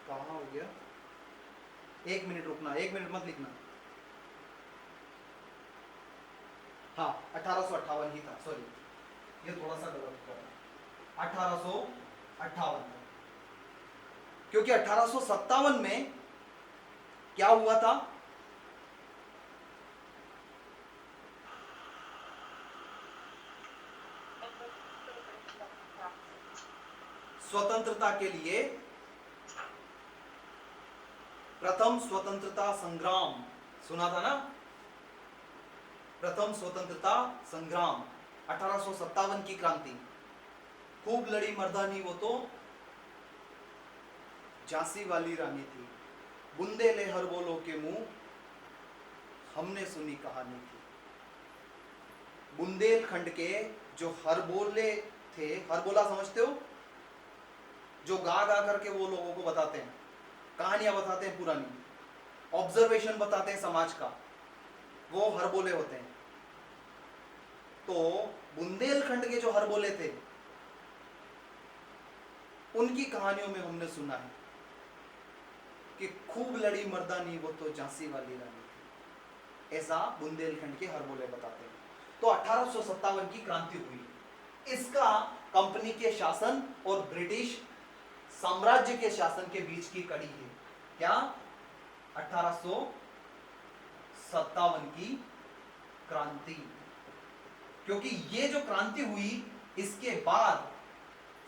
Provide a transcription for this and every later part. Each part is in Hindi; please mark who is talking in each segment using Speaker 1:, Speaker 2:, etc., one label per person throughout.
Speaker 1: कहाँ हो गया? 1 मिनट रुकना, 1 मिनट मत लिखना। हाँ 1858 ही था, सॉरी ये थोड़ा सा गलत हो गया, 1858। क्योंकि 1857 में क्या हुआ था? स्वतंत्रता के लिए प्रथम स्वतंत्रता संग्राम, सुना था ना? प्रथम स्वतंत्रता संग्राम 1857 की क्रांति। खूब लड़ी मर्दानी वो तो झांसी वाली रानी थी, बुंदेले हर बोलो के मुंह हमने सुनी कहानी थी। बुंदेलखंड के जो हरबोले थे, हरबोला समझते हो? जो गा गा करके वो लोगों को बताते हैं, कहानियां बताते हैं पुरानी, ऑब्जर्वेशन बताते हैं समाज का, वो हरबोले होते हैं। तो बुंदेलखंड के जो हरबोले थे उनकी कहानियों में हमने सुना है कि खूब लड़ी मर्दानी वो तो झांसी वाली रानी थी, ऐसा बुंदेलखंड के हरबोले बताते हैं। तो 1857 की क्रांति हुई, इसका कंपनी के शासन और ब्रिटिश साम्राज्य के शासन के बीच की कड़ी है। क्या? 1857 की क्रांति। क्योंकि ये जो क्रांति हुई इसके बाद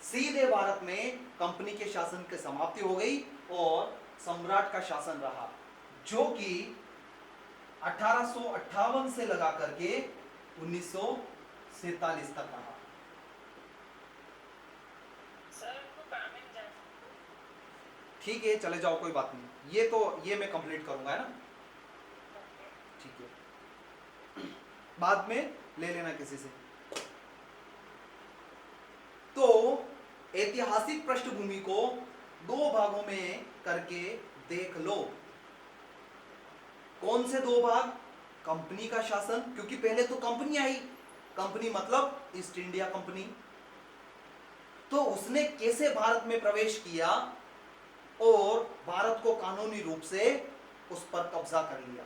Speaker 1: सीधे भारत में कंपनी के शासन की समाप्ति हो गई और सम्राट का शासन रहा, जो कि 1858 से लगा करके 1947 तक रहा। ठीक है चले जाओ, कोई बात नहीं, ये मैं कंप्लीट करूंगा, है ना? ठीक है, बाद में ले लेना किसी से। तो ऐतिहासिक पृष्ठभूमि को दो भागों में करके देख लो। कौन से दो भाग? कंपनी का शासन, क्योंकि पहले तो कंपनी आई, कंपनी मतलब ईस्ट इंडिया कंपनी, तो उसने कैसे भारत में प्रवेश किया और भारत को कानूनी रूप से उस पर कब्जा कर लिया।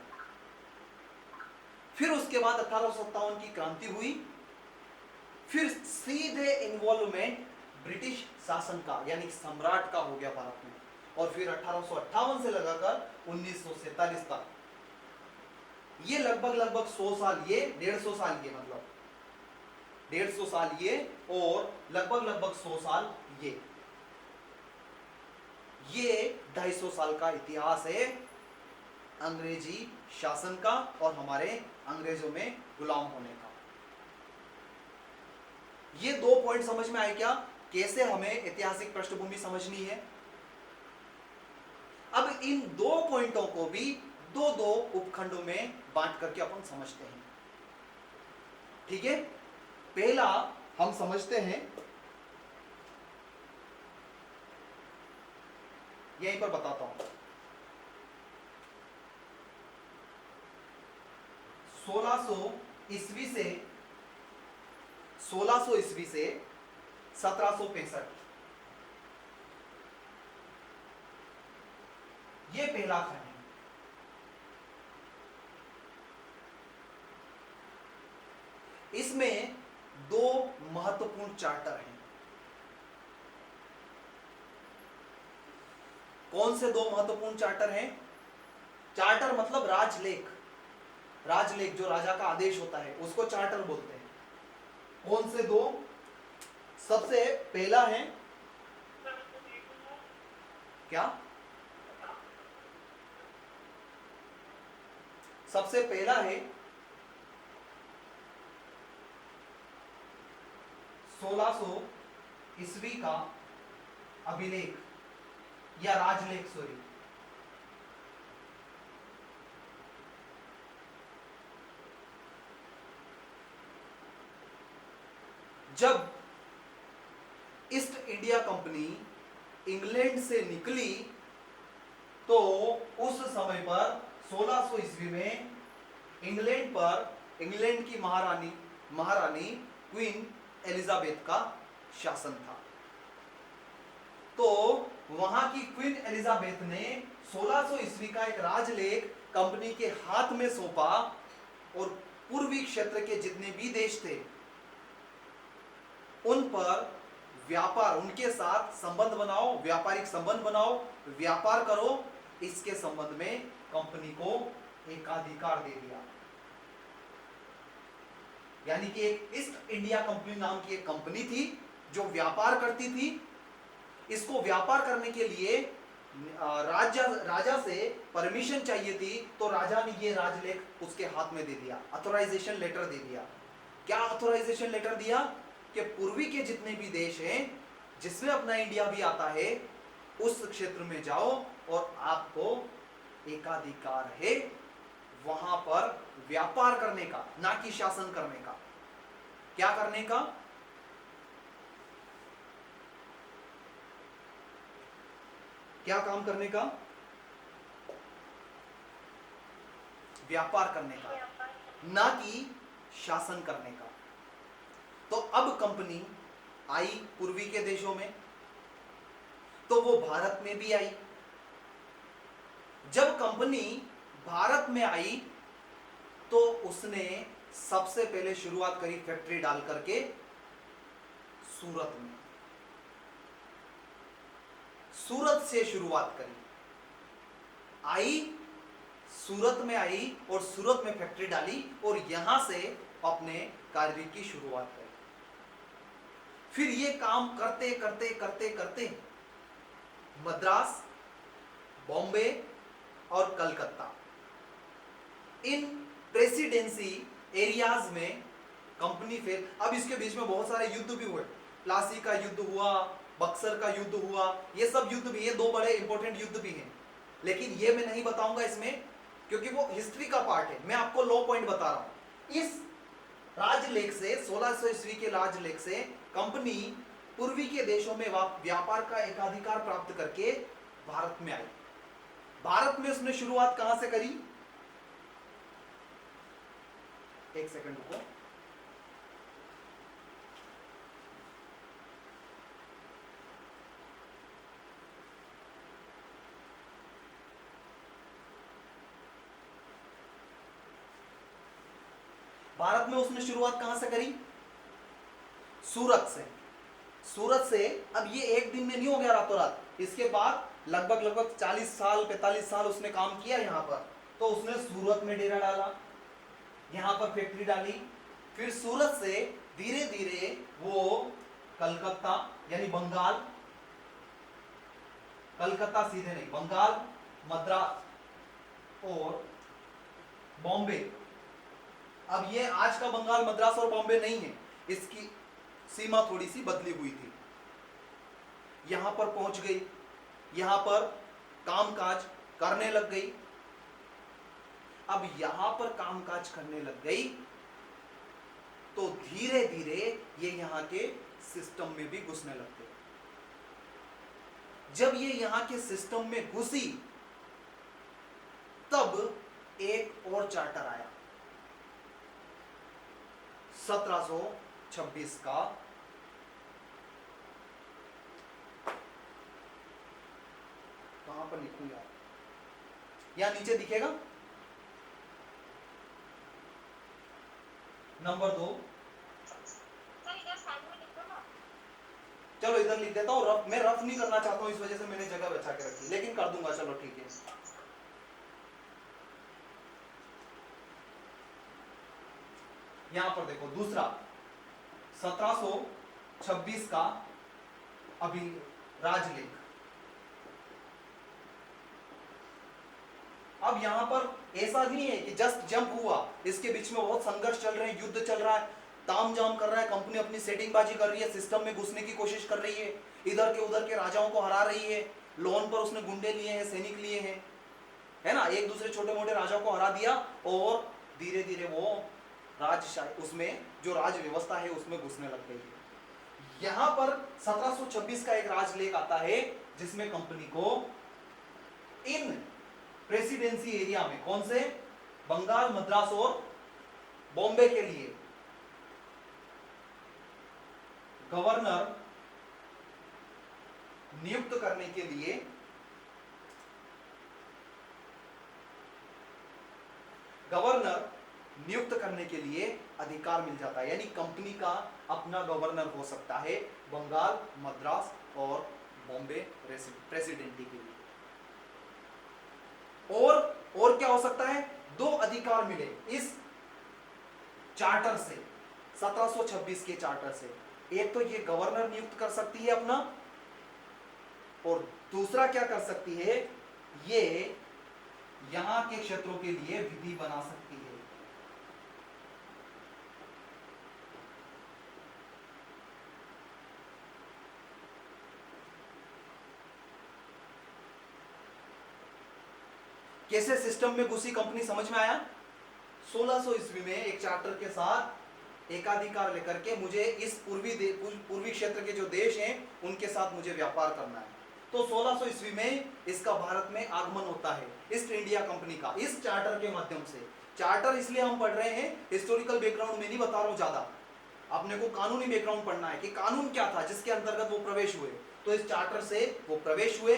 Speaker 1: फिर उसके बाद 1857 की क्रांति हुई, फिर सीधे इन्वॉल्वमेंट ब्रिटिश शासन का यानी सम्राट का हो गया भारत में, और फिर 1858 से लगाकर 1947 तक, ये लगभग 100 साल, ये 150 साल, ये मतलब 150 साल ये, और लगभग 100 साल ये 250 साल का इतिहास है अंग्रेजी शासन का और हमारे अंग्रेजों में गुलाम होने का। ये 2 पॉइंट समझ में आए क्या? कैसे हमें ऐतिहासिक पृष्ठभूमि समझनी है। अब इन 2 पॉइंटों को भी दो उपखंडों में बांट करके अपन समझते हैं, ठीक है? पहला हम समझते हैं, यहीं पर बताता हूं, 1600 ईस्वी से 1765, ये पहला खंड है। इसमें 2 महत्वपूर्ण चार्टर हैं। कौन से 2 महत्वपूर्ण चार्टर हैं? चार्टर मतलब राजलेख, राजलेख जो राजा का आदेश होता है उसको चार्टर बोलते हैं। कौन से 2? सबसे पहला है क्या? सबसे पहला है 1600 ईस्वी का अभिलेख या राजलेख, सॉरी, जब ईस्ट इंडिया कंपनी इंग्लैंड से निकली तो उस समय पर 1600 ईस्वी में इंग्लैंड की महारानी क्वीन एलिजाबेथ का शासन था। तो वहां की क्वीन एलिजाबेथ ने 1600 ईस्वी का एक राजलेख कंपनी के हाथ में सौंपा और पूर्वी क्षेत्र के जितने भी देश थे उन पर व्यापार, उनके साथ संबंध बनाओ, व्यापारिक संबंध बनाओ, व्यापार करो, इसके संबंध में कंपनी को एकाधिकार दे दिया। यानी कि एक ईस्ट इंडिया कंपनी नाम की एक कंपनी थी जो व्यापार करती थी। इसको व्यापार करने के लिए राजा से परमिशन चाहिए थी, तो राजा ने ये राजलेख उसके हाथ में दे दिया, ऑथराइजेशन लेटर दे दिया। क्या ऑथराइजेशन लेटर दिया कि पूर्वी के जितने भी देश हैं, जिसमें अपना इंडिया भी आता है, उस क्षेत्र में जाओ और आपको एकाधिकार है वहां पर व्यापार करने का, ना कि शासन करने का। क्या करने का? क्या काम करने का? व्यापार करने का, ना कि शासन करने का। तो अब कंपनी आई पूर्वी के देशों में, तो वो भारत में भी आई। जब कंपनी भारत में आई तो उसने सबसे पहले शुरुआत करी फैक्ट्री डाल करके सूरत में। सूरत से शुरुआत करी, आई सूरत में आई और सूरत में फैक्ट्री डाली और यहां से अपने कार्य की शुरुआत करी। फिर ये काम करते करते करते करते मद्रास, बॉम्बे और कलकत्ता, इन प्रेसिडेंसी एरियाज में कंपनी फेल। अब इसके बीच में बहुत सारे युद्ध भी हुए, प्लासी का युद्ध हुआ, बक्सर का युद्ध हुआ, ये सब युद्ध भी, ये दो बड़े इंपॉर्टेंट युद्ध भी हैं, लेकिन ये मैं नहीं बताऊंगा इसमें क्योंकि वो हिस्ट्री का पार्ट है। मैं आपको लॉ पॉइंट बता रहा हूं। इस राजलेख से, 1600 ईस्वी के राजलेख से कंपनी पूर्वी के देशों में व्यापार का एकाधिकार प्राप्त करके भारत में आई। भारत में उसने शुरुआत कहां से करी? एक सेकंड रुको। भारत में उसने शुरुआत कहां से करी? सूरत से। सूरत से। अब ये एक दिन में नहीं हो गया रातों रात, इसके बाद लगभग 40 साल 45 साल उसने काम किया यहां पर। तो उसने सूरत में डेरा डाला, यहां पर फैक्ट्री डाली, फिर सूरत से धीरे धीरे वो कलकत्ता यानी बंगाल, कलकत्ता सीधे नहीं, बंगाल, मद्रास और बॉम्बे। अब ये आज का बंगाल, मद्रास और बॉम्बे नहीं है, इसकी सीमा थोड़ी सी बदली हुई थी। यहां पर पहुंच गई, यहां पर कामकाज करने लग गई। अब यहां पर कामकाज करने लग गई तो धीरे धीरे ये यहां के सिस्टम में भी घुसने लग गई। जब ये यहां के सिस्टम में घुसी तब एक और चार्टर आया 1726 का, कहां पर लिखूं यार, यहां नीचे दिखेगा नंबर 2। चलो इधर लिख देता हूं, रफ मैं रफ नहीं करना चाहता हूं, इस वजह से मैंने जगह बचा के रखी, लेकिन कर दूंगा, चलो ठीक है। यहां पर देखो दूसरा 1726 का अभी राजलेख। अब यहां पर ऐसा नहीं है कि जस्ट जंप हुआ, इसके बीच में बहुत संघर्ष चल रहे हैं, युद्ध चल रहा है, तामझाम कर रहा है, कंपनी अपनी सेटिंगबाजी कर रही है, सिस्टम में घुसने की कोशिश कर रही है, इधर के उधर के राजाओं को हरा रही है, लोन पर उसने गुंडे लिए हैं, सैनिक लिए हैं, है ना, एक दूसरे छोटे मोटे राजाओं को हरा दिया और धीरे धीरे वो राजशाही, उसमें जो राज व्यवस्था है उसमें घुसने लग गई है। यहां पर 1726 का एक राजलेख आता है जिसमें कंपनी को इन प्रेसिडेंसी एरिया में, कौन से, बंगाल, मद्रास और बॉम्बे के लिए गवर्नर नियुक्त करने के लिए गवर्नर नियुक्त करने के लिए अधिकार मिल जाता है, यानी कंपनी का अपना गवर्नर हो सकता है बंगाल, मद्रास और बॉम्बे प्रेसिडेंसी के लिए। और क्या हो सकता है, दो अधिकार मिले इस चार्टर से, 1726 के चार्टर से। एक तो ये गवर्नर नियुक्त कर सकती है अपना, और दूसरा क्या कर सकती है, ये यहां के क्षेत्रों के लिए विधि बना सकती है। कैसे सिस्टम में घुसी कंपनी, समझ में आया? 1600 ईस्वी में एक चार्टर के साथ एकाधिकार लेकर के मुझे इस पूर्वी क्षेत्र के जो देश हैं उनके साथ मुझे व्यापार करना है। तो 1600 ईस्वी में इसका भारत में आगमन होता है, ईस्ट इंडिया कंपनी का, इस चार्टर के माध्यम से। चार्टर इसलिए हम पढ़ रहे हैं, हिस्टोरिकल बैकग्राउंड में नहीं बता रहा हूं ज्यादा, अपने को कानूनी बैकग्राउंड पढ़ना है कि कानून क्या था जिसके अंतर्गत वो प्रवेश हुए। तो इस चार्टर से वो प्रवेश हुए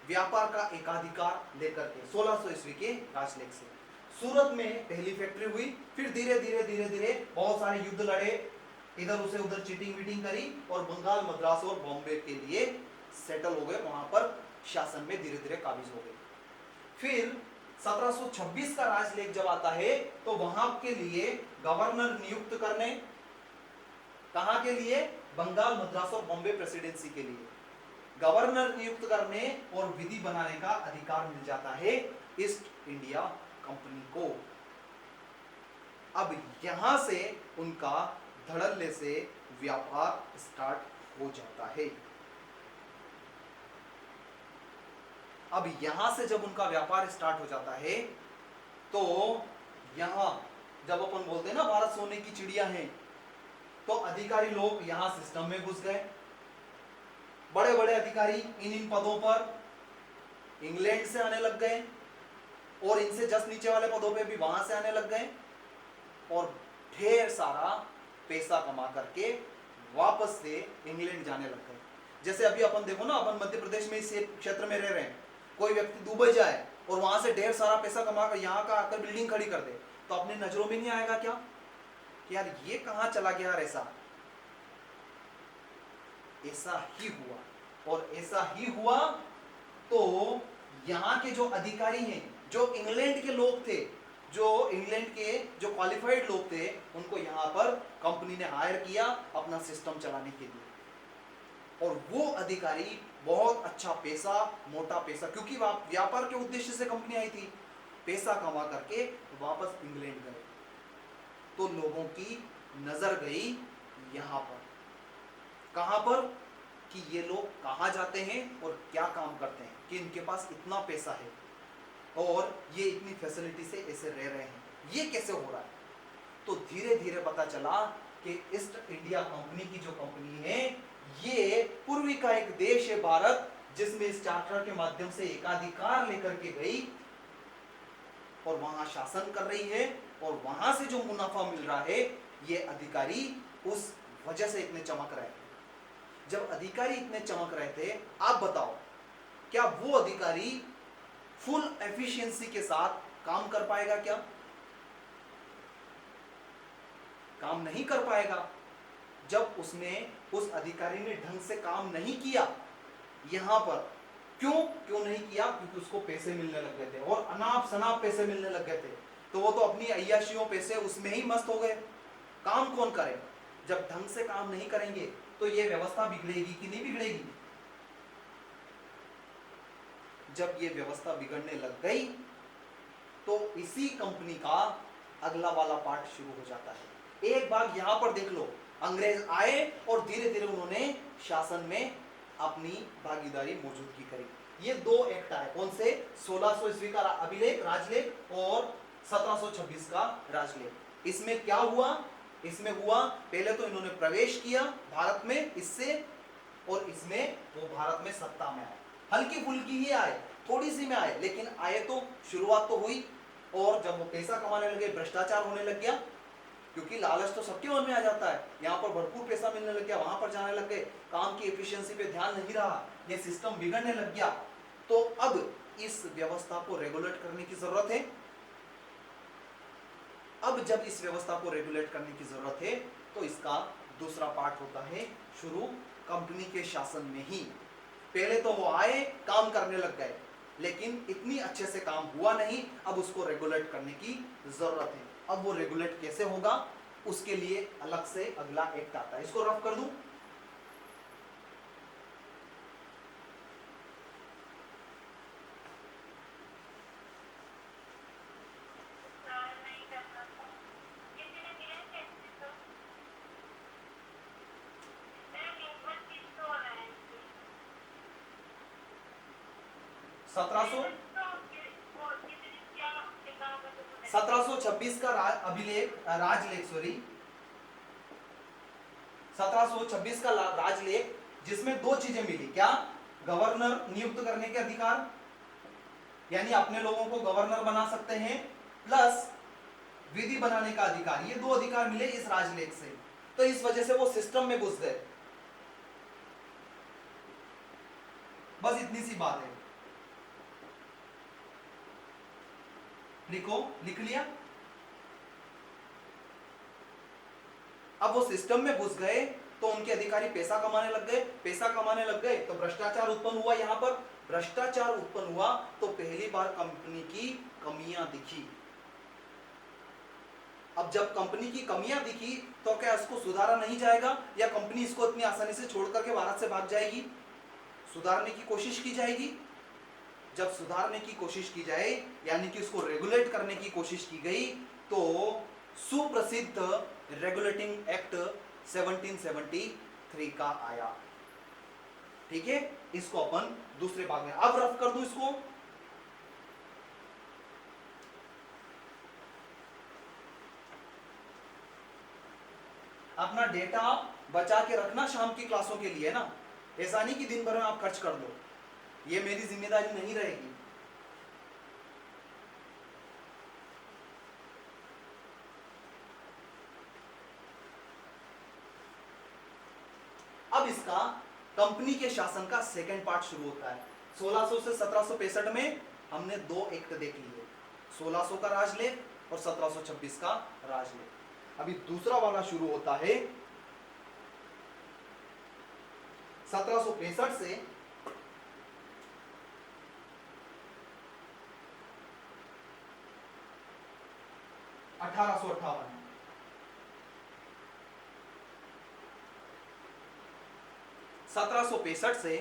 Speaker 1: व्यापार का एकाधिकार लेकर के 1600 ईस्वी के राजलेख से। सूरत में पहली फैक्ट्री हुई, फिर धीरे धीरे धीरे धीरे बहुत सारे युद्ध लड़े, इधर उसे उधर चीटिंग वीटिंग करी, और बंगाल, मद्रास और बॉम्बे के लिए सेटल हो गए, वहां पर शासन में धीरे धीरे काबिज हो गए। फिर 1726 का राजलेख जब आता है तो वहां के लिए गवर्नर नियुक्त करने, कहां के लिए, बंगाल, मद्रास और बॉम्बे प्रेसिडेंसी के लिए गवर्नर नियुक्त करने और विधि बनाने का अधिकार मिल जाता है ईस्ट इंडिया कंपनी को। अब यहां से उनका धड़ल्ले से व्यापार स्टार्ट हो जाता है। अब यहां से जब उनका व्यापार स्टार्ट हो जाता है तो यहां जब अपन बोलते हैं ना भारत सोने की चिड़िया है, तो अधिकारी लोग यहां सिस्टम में घुस गए। बड़े बड़े अधिकारी इन पदों पर इंग्लैंड से आने लग गए, और इनसे जस्ट नीचे वाले पदों पे भी वहां से आने लग गए, और ढेर सारा पैसा कमा करके वापस से इंग्लैंड जाने लग गए। जैसे अभी अपन देखो ना, अपन मध्य प्रदेश में इस क्षेत्र में रह रहे हैं, कोई व्यक्ति दुबई जाए और वहां से ढेर सारा पैसा कमा कर यहाँ का आकर बिल्डिंग खड़ी कर दे, तो अपनी नजरों में नहीं आएगा क्या कि यार ये कहां चला गया? ऐसा ही हुआ, और ऐसा ही हुआ तो यहाँ के जो अधिकारी हैं, जो इंग्लैंड के लोग थे, जो इंग्लैंड के जो क्वालिफाइड लोग थे, उनको यहाँ पर कंपनी ने हायर किया अपना सिस्टम चलाने के लिए। और वो अधिकारी बहुत अच्छा पैसा, मोटा पैसा, क्योंकि व्यापार के उद्देश्य से कंपनी आई थी, पैसा कमा करके वापस इंग्लैंड गए। तो लोगों की नजर गई यहाँ पर, कहां पर, कि ये लोग कहां जाते हैं और क्या काम करते हैं, कि इनके पास इतना पैसा है और ये इतनी फैसिलिटी से ऐसे रह रहे हैं, ये कैसे हो रहा है? तो धीरे धीरे पता चला कि ईस्ट इंडिया कंपनी की जो कंपनी है, ये पूर्वी का एक देश है भारत, जिसमें इस चार्टर के माध्यम से एकाधिकार लेकर के गई और वहां शासन कर रही है, और वहां से जो मुनाफा मिल रहा है, ये अधिकारी उस वजह से इतने चमक रहे थे। जब अधिकारी इतने चमक रहे थे, आप बताओ क्या वो अधिकारी फुल एफिशिएंसी के साथ काम कर पाएगा? क्या काम नहीं कर पाएगा। जब उसने, उस अधिकारी ने ढंग से काम नहीं किया यहां पर, क्यों नहीं किया? क्योंकि उसको पैसे मिलने लग गए थे, और अनाप शनाप पैसे मिलने लग गए थे, तो वो तो अपनी अय्याशियों पैसे उसमें ही मस्त हो गए। काम कौन करे? जब ढंग से काम नहीं करेंगे तो ये व्यवस्था बिगड़ेगी कि नहीं बिगड़ेगी? जब ये व्यवस्था बिगड़ने लग गई तो इसी कंपनी का अगला वाला पार्ट शुरू हो जाता है। एक बार यहां पर देख लो, अंग्रेज आए और धीरे धीरे उन्होंने शासन में अपनी भागीदारी मौजूदगी करी। ये दो एक्ट आए, कौन से? 1600 ईस्वी का अभिलेख, राजलेख, और 1726 का राजलेख। इसमें क्या हुआ? इसमें हुआ, पहले तो इन्होंने प्रवेश किया भारत में इससे, और इसमें वो भारत में सत्ता में आए। हल्की फुल्की ही आए, थोड़ी सी में आए, लेकिन आए तो शुरुआत तो हुई। और जब वो पैसा कमाने लगे, भ्रष्टाचार होने लग गया, क्योंकि लालच तो सबके मन में आ जाता है, यहाँ पर भरपूर पैसा मिलने लग गया, वहां पर जाने लग गए, काम की एफिशिएंसी पे ध्यान नहीं रहा, ये सिस्टम बिगड़ने लग गया। तो अब इस व्यवस्था को रेगुलेट करने की जरूरत है। अब जब इस व्यवस्था को रेगुलेट करने की जरूरत है तो इसका दूसरा पार्ट होता है शुरू कंपनी के शासन में ही। पहले तो वो आए, काम करने लग गए, लेकिन इतनी अच्छे से काम हुआ नहीं, अब उसको रेगुलेट करने की जरूरत है। अब वो रेगुलेट कैसे होगा, उसके लिए अलग से अगला एक्ट आता है। इसको रफ कर दूं। सत्रह सौ छब्बीस का राजलेख 1726 का राजलेख, जिसमें दो चीजें मिली। क्या? गवर्नर नियुक्त करने के अधिकार, यानी अपने लोगों को गवर्नर बना सकते हैं, प्लस विधि बनाने का अधिकार। ये दो अधिकार मिले इस राजलेख से। तो इस वजह से वो सिस्टम में घुस गए। बस इतनी सी बात है। लिखो, लिख लिया। अब वो सिस्टम में घुस गए तो उनके अधिकारी पैसा कमाने लग गए, पैसा कमाने लग गए तो भ्रष्टाचार उत्पन्न हुआ। यहां पर भ्रष्टाचार उत्पन्न हुआ तो पहली बार कंपनी की कमियां दिखी। अब जब कंपनी की कमियां दिखी तो क्या इसको सुधारा नहीं जाएगा, या कंपनी इसको इतनी आसानी से छोड़ करके भारत से भाग जाएगी? सुधारने की कोशिश की जाएगी। जब सुधारने की कोशिश की जाए, यानी कि उसको रेगुलेट करने की कोशिश की गई, तो सुप्रसिद्ध रेगुलेटिंग एक्ट 1773 का आया। ठीक है, इसको अपन दूसरे भाग में अब रफ कर दूं इसको। अपना डेटा बचा के रखना शाम की क्लासों के लिए ना, ऐसा नहीं कि दिन भर में आप खर्च कर दो, ये मेरी जिम्मेदारी नहीं रहेगी। अब इसका कंपनी के शासन का सेकंड पार्ट शुरू होता है। 1600 से 1765 में हमने दो एक्ट देख लिए, 1600 का राजलेख और 1726 का राजलेख। अभी दूसरा वाला शुरू होता है 1765 से 1858। 1765 से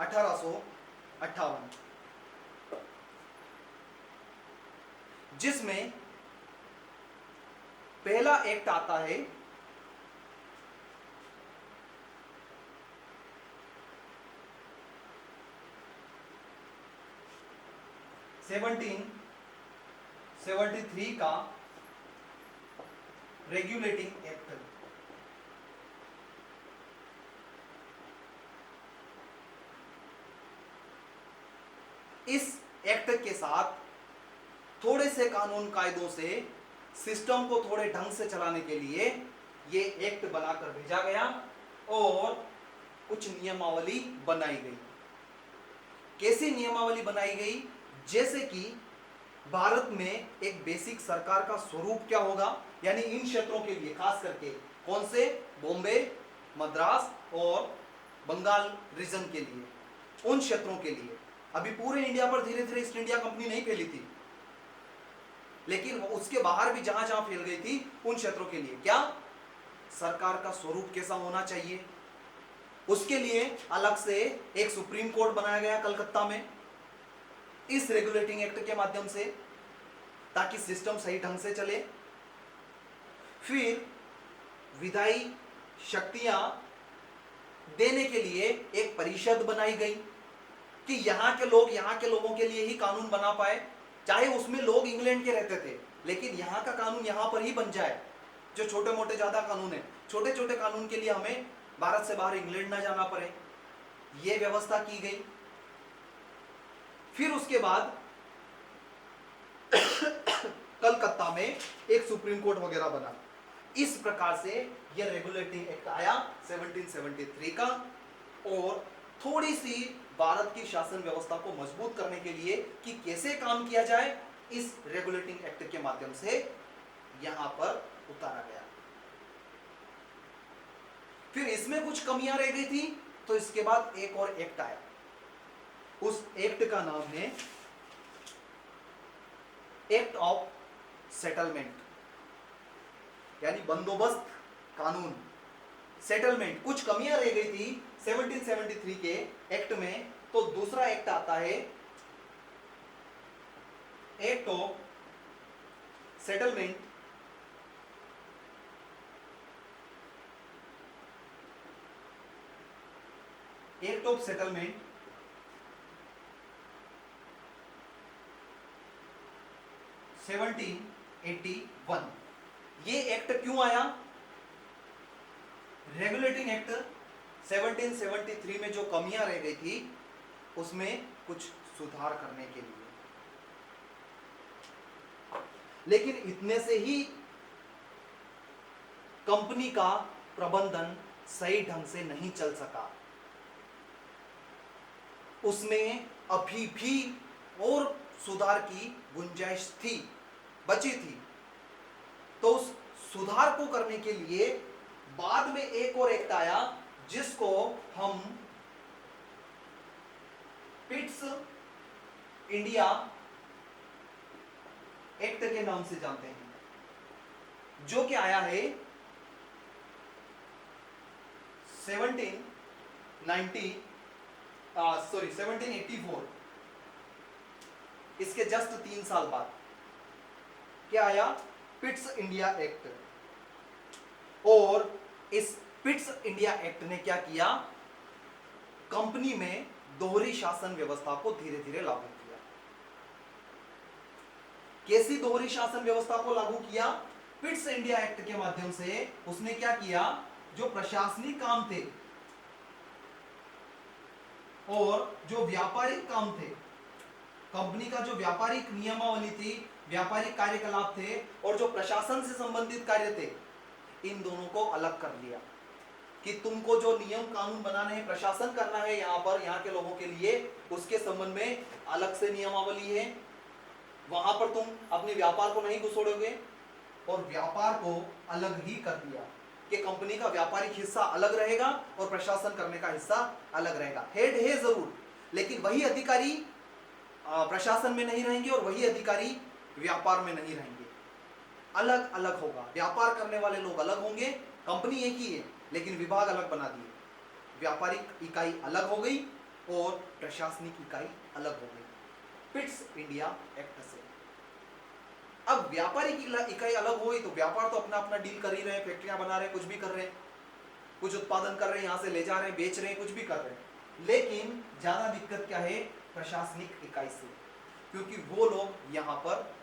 Speaker 1: 1858, जिसमें पहला एक्ट आता है सेवनटीन 73 का रेगुलेटिंग एक्ट। इस एक्ट के साथ थोड़े से कानून कायदों से सिस्टम को थोड़े ढंग से चलाने के लिए ये एक्ट बनाकर भेजा गया और कुछ नियमावली बनाई गई। कैसी नियमावली बनाई गई? जैसे कि भारत में एक बेसिक सरकार का स्वरूप क्या होगा, यानी इन क्षेत्रों के लिए, खास करके कौन से? बॉम्बे, मद्रास और बंगाल रीजन के लिए, उन क्षेत्रों के लिए। अभी पूरे इंडिया पर धीरे धीरे ईस्ट इंडिया कंपनी नहीं फैली थी, लेकिन उसके बाहर भी जहां जहां फैल गई थी, उन क्षेत्रों के लिए क्या सरकार का स्वरूप कैसा होना चाहिए, उसके लिए अलग से एक सुप्रीम कोर्ट बनाया गया कलकत्ता में इस रेगुलेटिंग एक्ट के माध्यम से, ताकि सिस्टम सही ढंग से चले। फिर विधायी शक्तियां देने के लिए एक परिषद बनाई गई कि यहाँ के लोग यहाँ के लोगों के लिए ही कानून बना पाए, चाहे उसमें लोग इंग्लैंड के रहते थे, लेकिन यहाँ का कानून यहाँ पर ही बन जाए। जो छोटे मोटे ज्यादा कानून है, छोटे छोटे कानून के लिए हमें भारत से बाहर इंग्लैंड ना जाना पड़े, ये व्यवस्था की गई। फिर उसके बाद कलकत्ता में एक सुप्रीम कोर्ट वगैरह बना। इस प्रकार से यह रेगुलेटिंग एक्ट आया 1773 का, और थोड़ी सी भारत की शासन व्यवस्था को मजबूत करने के लिए कि कैसे काम किया जाए, इस रेगुलेटिंग एक्ट के माध्यम से यहां पर उतारा गया। फिर इसमें कुछ कमियां रह गई थी, तो इसके बाद एक और एक्ट आया। उस एक्ट का नाम है एक्ट ऑफ सेटलमेंट, यानी बंदोबस्त कानून। सेटलमेंट, कुछ कमियां रह गई थी 1773 के एक्ट में, तो दूसरा एक्ट आता है act of settlement. Act of settlement 1781। ये एक्ट क्यों आया? रेगुलेटिंग एक्ट 1773 में जो कमियां रह गई थी उसमें कुछ सुधार करने के लिए। लेकिन इतने से ही कंपनी का प्रबंधन सही ढंग से नहीं चल सका, उसमें अभी भी और सुधार की गुंजाइश थी, बची थी। तो उस सुधार को करने के लिए बाद में एक और एक्ट आया जिसको हम पिट्स इंडिया एक्ट के नाम से जानते हैं, जो कि आया है 1784। इसके जस्ट 3 साल बाद क्या आया? Pitt's India act. और इस पिट्स इंडिया एक्ट ने क्या किया? कंपनी में दोहरी शासन व्यवस्था को धीरे धीरे लागू किया। कैसी दोहरी शासन व्यवस्था को लागू किया? पिट्स इंडिया एक्ट के माध्यम से उसने क्या किया? जो प्रशासनिक काम थे और जो व्यापारिक काम थे, कंपनी का जो व्यापारिक नियमावली थी, व्यापारिक कार्यकलाप थे और जो प्रशासन से संबंधित कार्य थे, इन दोनों को अलग कर लिया कि तुमको जो नियम कानून बनाने हैं, प्रशासन करना है यहाँ पर, यहाँ के लोगों के लिए, उसके संबंध में अलग से नियमावली है। वहां पर तुम अपने व्यापार को नहीं घुसोड़ोगे, और व्यापार को अलग ही कर दिया कि कंपनी का व्यापारिक हिस्सा अलग रहेगा और प्रशासन करने का हिस्सा अलग रहेगा। हेड है जरूर, लेकिन वही अधिकारी प्रशासन में नहीं रहेंगे और वही अधिकारी व्यापार में नहीं रहेंगे, अलग अलग होगा। व्यापार करने वाले लोग अलग होंगे, कंपनी एक ही है लेकिन विभाग अलग बना दिए। व्यापारिक इकाई अलग हो गई और प्रशासनिक इकाई अलग हो गई पिट्स इंडिया एक्ट से। अब व्यापारिक इकाई अलग हो गई तो व्यापार तो अपना अपना डील कर ही रहे हैं, फैक्ट्रियां बना रहे हैं, कुछ भी कर रहे हैं, कुछ उत्पादन कर रहे हैं, यहां से ले जा रहे हैं, बेच रहे हैं, कुछ भी कर रहे हैं। लेकिन ज्यादा दिक्कत क्या है? प्रशासनिक इकाई से, क्योंकि वो लोग यहां पर